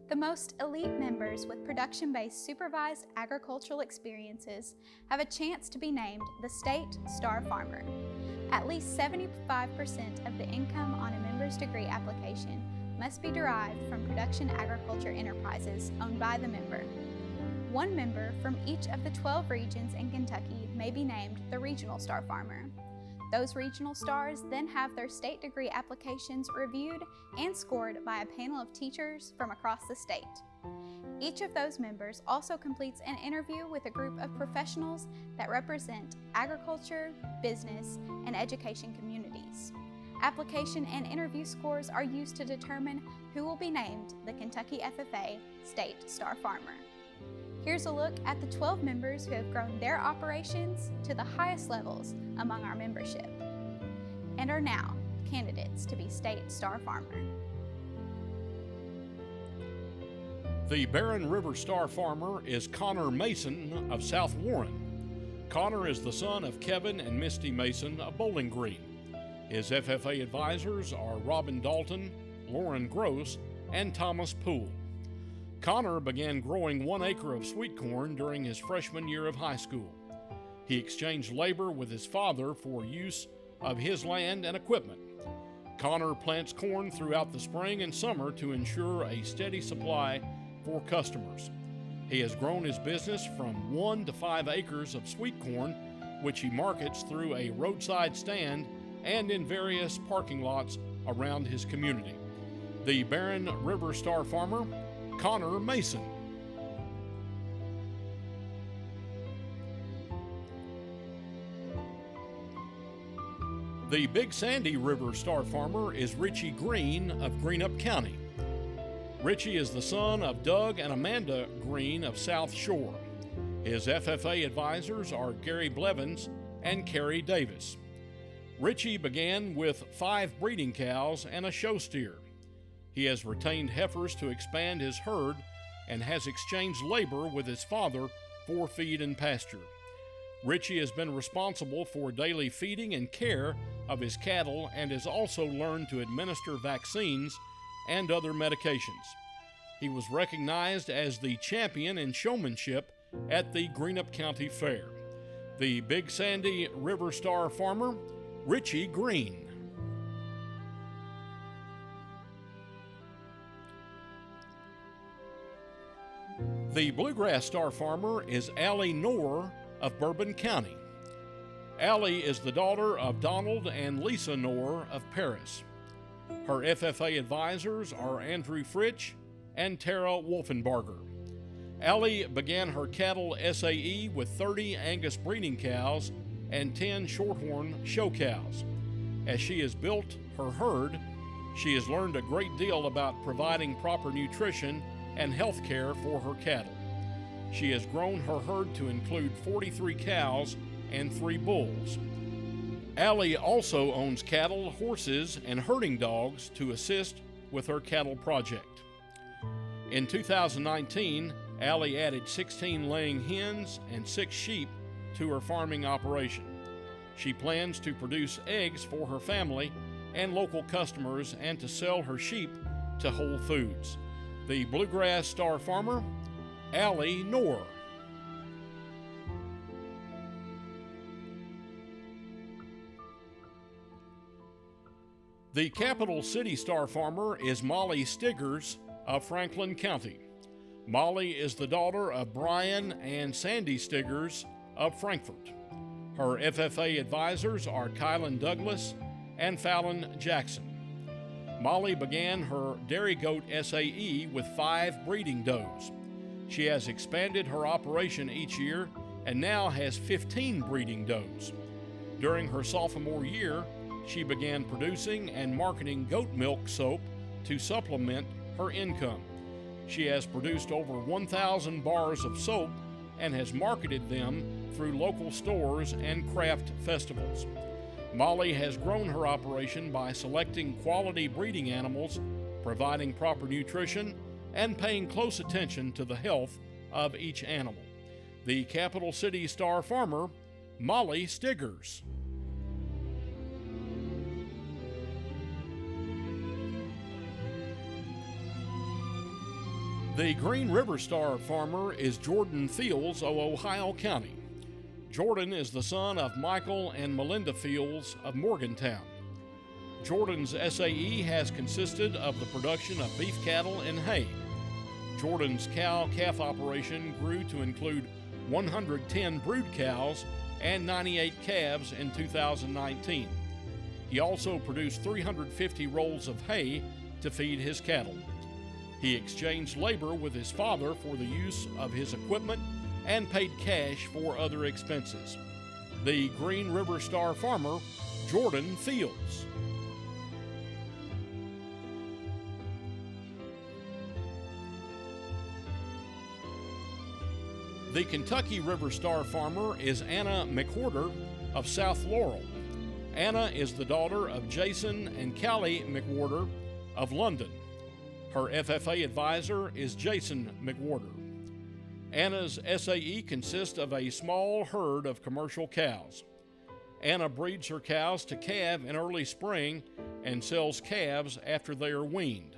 The most elite members with production-based supervised agricultural experiences have a chance to be named the State Star Farmer. At least 75% of the income on a member's degree application must be derived from production agriculture enterprises owned by the member. One member from each of the 12 regions in Kentucky may be named the Regional Star Farmer. Those regional stars then have their state degree applications reviewed and scored by a panel of teachers from across the state. Each of those members also completes an interview with a group of professionals that represent agriculture, business, and education communities. Application and interview scores are used to determine who will be named the Kentucky FFA State Star Farmer. Here's a look at the 12 members who have grown their operations to the highest levels among our membership and are now candidates to be State Star Farmer. The Barren River Star Farmer is Connor Mason of South Warren. Connor is the son of Kevin and Misty Mason of Bowling Green. His FFA advisors are Robin Dalton, Lauren Gross, and Thomas Poole. Connor began growing 1 acre of sweet corn during his freshman year of high school. He exchanged labor with his father for use of his land and equipment. Connor plants corn throughout the spring and summer to ensure a steady supply for customers. He has grown his business from 1 to 5 acres of sweet corn, which he markets through a roadside stand and in various parking lots around his community. The Barren River Star Farmer, Connor Mason. The Big Sandy River Star Farmer is Richie Green of Greenup County. Richie is the son of Doug and Amanda Green of South Shore. His FFA advisors are Gary Blevins and Carrie Davis. Richie began with 5 breeding cows and a show steer. He has retained heifers to expand his herd and has exchanged labor with his father for feed and pasture. Richie has been responsible for daily feeding and care of his cattle and has also learned to administer vaccines and other medications. He was recognized as the champion in showmanship at the Greenup County Fair. The Big Sandy River Star Farmer, Richie Green. The Bluegrass Star Farmer is Allie Noir of Bourbon County. Allie is the daughter of Donald and Lisa Noir of Paris. Her FFA advisors are Andrew Fritsch and Tara Wolfenbarger. Allie began her cattle SAE with 30 Angus breeding cows and 10 Shorthorn show cows. As she has built her herd, she has learned a great deal about providing proper nutrition and health care for her cattle. She has grown her herd to include 43 cows and 3 bulls. Allie also owns cattle, horses, and herding dogs to assist with her cattle project. In 2019, Allie added 16 laying hens and 6 sheep to her farming operation. She plans to produce eggs for her family and local customers and to sell her sheep to Whole Foods. The Bluegrass Star Farmer, Allie Noir. The Capital City Star Farmer is Molly Stiggers of Franklin County. Molly is the daughter of Brian and Sandy Stiggers of Frankfort. Her FFA advisors are Kylan Douglas and Fallon Jackson. Molly began her dairy goat SAE with 5 breeding does. She has expanded her operation each year and now has 15 breeding does. During her sophomore year, she began producing and marketing goat milk soap to supplement her income. She has produced over 1,000 bars of soap and has marketed them through local stores and craft festivals. Molly has grown her operation by selecting quality breeding animals, providing proper nutrition, and paying close attention to the health of each animal. The Capital City Star Farmer, Molly Stiggers. The Green River Star farmer is Jordan Fields of Ohio County. Jordan is the son of Michael and Melinda Fields of Morgantown. Jordan's SAE has consisted of the production of beef cattle and hay. Jordan's cow-calf operation grew to include 110 brood cows and 98 calves in 2019. He also produced 350 rolls of hay to feed his cattle. He exchanged labor with his father for the use of his equipment and paid cash for other expenses. The Green River Star farmer, Jordan Fields. The Kentucky River Star farmer is Anna McWhorter of South Laurel. Anna is the daughter of Jason and Callie McWhorter of London. Her FFA advisor is Jason McWhorter. Anna's SAE consists of a small herd of commercial cows. Anna breeds her cows to calve in early spring and sells calves after they are weaned.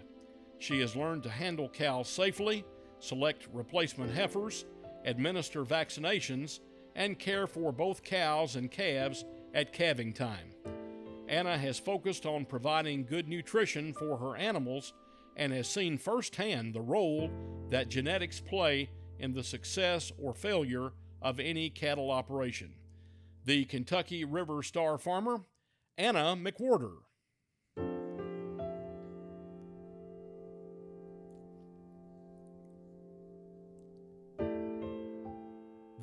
She has learned to handle cows safely, select replacement heifers, administer vaccinations, and care for both cows and calves at calving time. Anna has focused on providing good nutrition for her animals and has seen firsthand the role that genetics play in the success or failure of any cattle operation. The Kentucky River Star farmer, Anna McWhorter.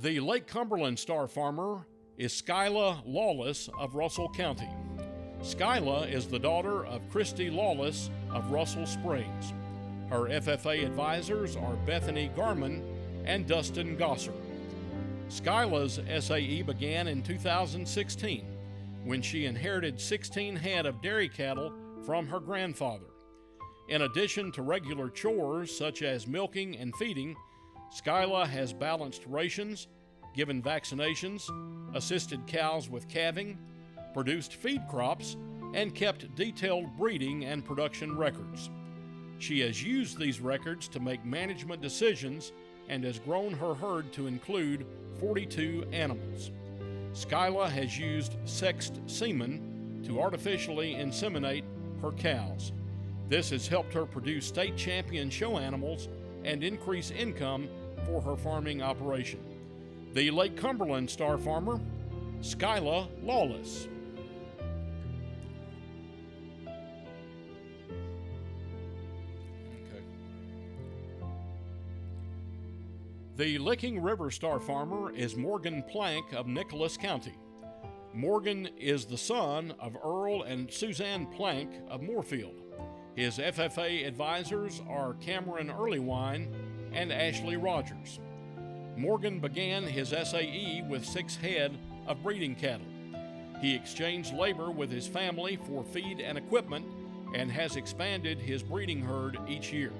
The Lake Cumberland Star farmer is Skylar Lawless of Russell County. Skylar is the daughter of Christy Lawless of Russell Springs. Her FFA advisors are Bethany Garman and Dustin Gosser. Skylar's SAE began in 2016 when she inherited 16 head of dairy cattle from her grandfather. In addition to regular chores such as milking and feeding, Skylar has balanced rations, given vaccinations, assisted cows with calving, produced feed crops, and kept detailed breeding and production records. She has used these records to make management decisions and has grown her herd to include 42 animals. Skylar has used sexed semen to artificially inseminate her cows. This has helped her produce state champion show animals and increase income for her farming operation. The Lake Cumberland Star farmer, Skylar Lawless. The Licking River Star farmer is Morgan Plank of Nicholas County. Morgan is the son of Earl and Suzanne Plank of Moorfield. His FFA advisors are Cameron Earlywine and Ashley Rogers. Morgan began his SAE with 6 head of breeding cattle. He exchanged labor with his family for feed and equipment and has expanded his breeding herd each year.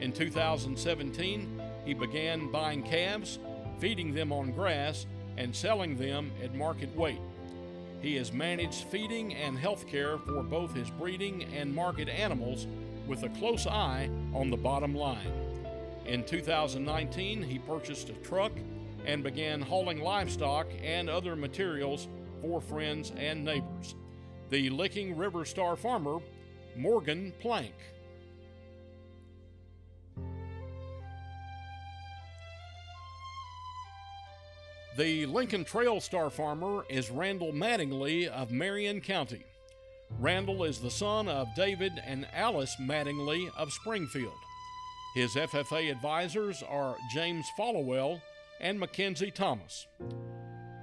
In 2017, he began buying calves, feeding them on grass, and selling them at market weight. He has managed feeding and health care for both his breeding and market animals with a close eye on the bottom line. In 2019, he purchased a truck and began hauling livestock and other materials for friends and neighbors. The Licking River Star farmer, Morgan Plank. The Lincoln Trail Star farmer is Randall Mattingly of Marion County. Randall is the son of David and Alice Mattingly of Springfield. His FFA advisors are James Followell and Mackenzie Thomas.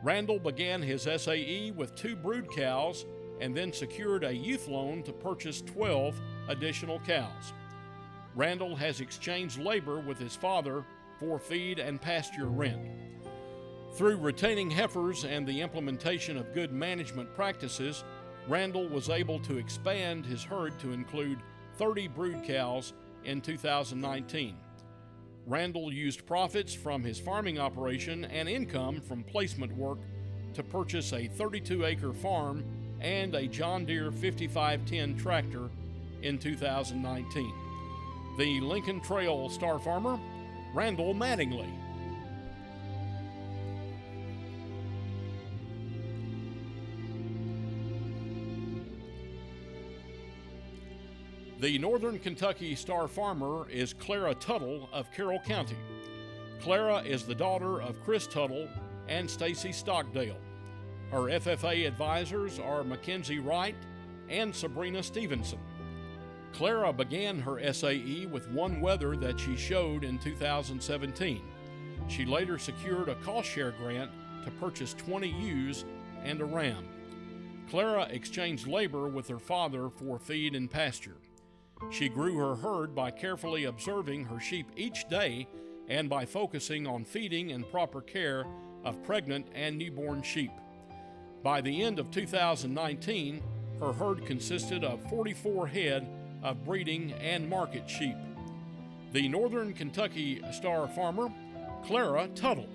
Randall began his SAE with 2 brood cows and then secured a youth loan to purchase 12 additional cows. Randall has exchanged labor with his father for feed and pasture rent. Through retaining heifers and the implementation of good management practices, Randall was able to expand his herd to include 30 brood cows in 2019. Randall used profits from his farming operation and income from placement work to purchase a 32-acre farm and a John Deere 5510 tractor in 2019. The Lincoln Trail Star Farmer, Randall Mattingly. The Northern Kentucky Star Farmer is Clara Tuttle of Carroll County. Clara is the daughter of Chris Tuttle and Stacy Stockdale. Her FFA advisors are Mackenzie Wright and Sabrina Stevenson. Clara began her SAE with one wether that she showed in 2017. She later secured a cost share grant to purchase 20 ewes and a ram. Clara exchanged labor with her father for feed and pasture. She grew her herd by carefully observing her sheep each day and by focusing on feeding and proper care of pregnant and newborn sheep. By the end of 2019, her herd consisted of 44 head of breeding and market sheep. The Northern Kentucky Star Farmer, Clara Tuttle.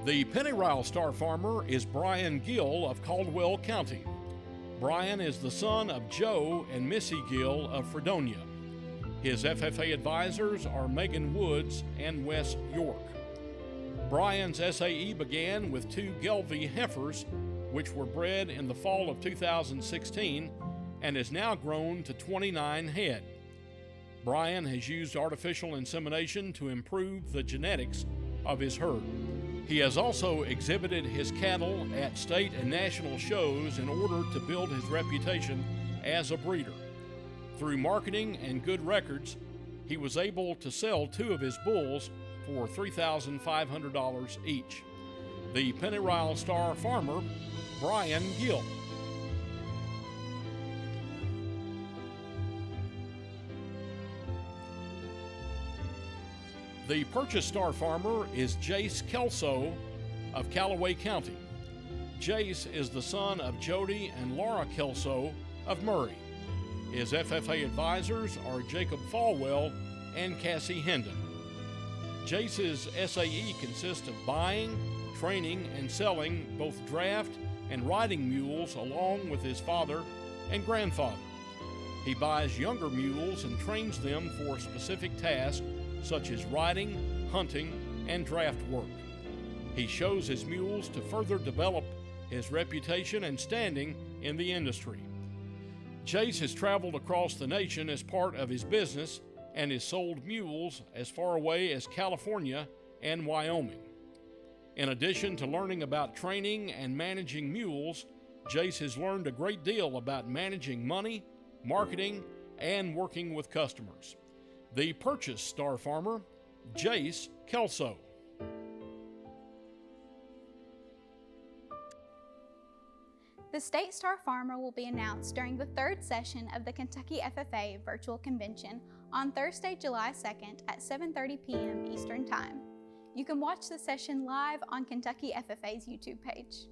The Pennyrile Star Farmer is Brian Gill of Caldwell County. Brian is the son of Joe and Missy Gill of Fredonia. His FFA advisors are Megan Woods and Wes York. Brian's SAE began with 2 Gelvie heifers, which were bred in the fall of 2016 and has now grown to 29 head. Brian has used artificial insemination to improve the genetics of his herd. He has also exhibited his cattle at state and national shows in order to build his reputation as a breeder. Through marketing and good records, he was able to sell 2 of his bulls for $3,500 each. The Pennyrile Star Farmer, Brian Gill. The Purchase Star Farmer is Jase Kelso of Callaway County. Jase is the son of Jody and Laura Kelso of Murray. His FFA advisors are Jacob Falwell and Cassie Hendon. Jase's SAE consists of buying, training, and selling both draft and riding mules along with his father and grandfather. He buys younger mules and trains them for specific tasks such as riding, hunting, and draft work. He shows his mules to further develop his reputation and standing in the industry. Jase has traveled across the nation as part of his business and has sold mules as far away as California and Wyoming. In addition to learning about training and managing mules, Jase has learned a great deal about managing money, marketing, and working with customers. The Purchase Star Farmer, Jase Kelso. The State Star Farmer will be announced during the 3rd session of the Kentucky FFA Virtual Convention on Thursday, July 2nd at 7:30 p.m. Eastern Time. You can watch the session live on Kentucky FFA's YouTube page.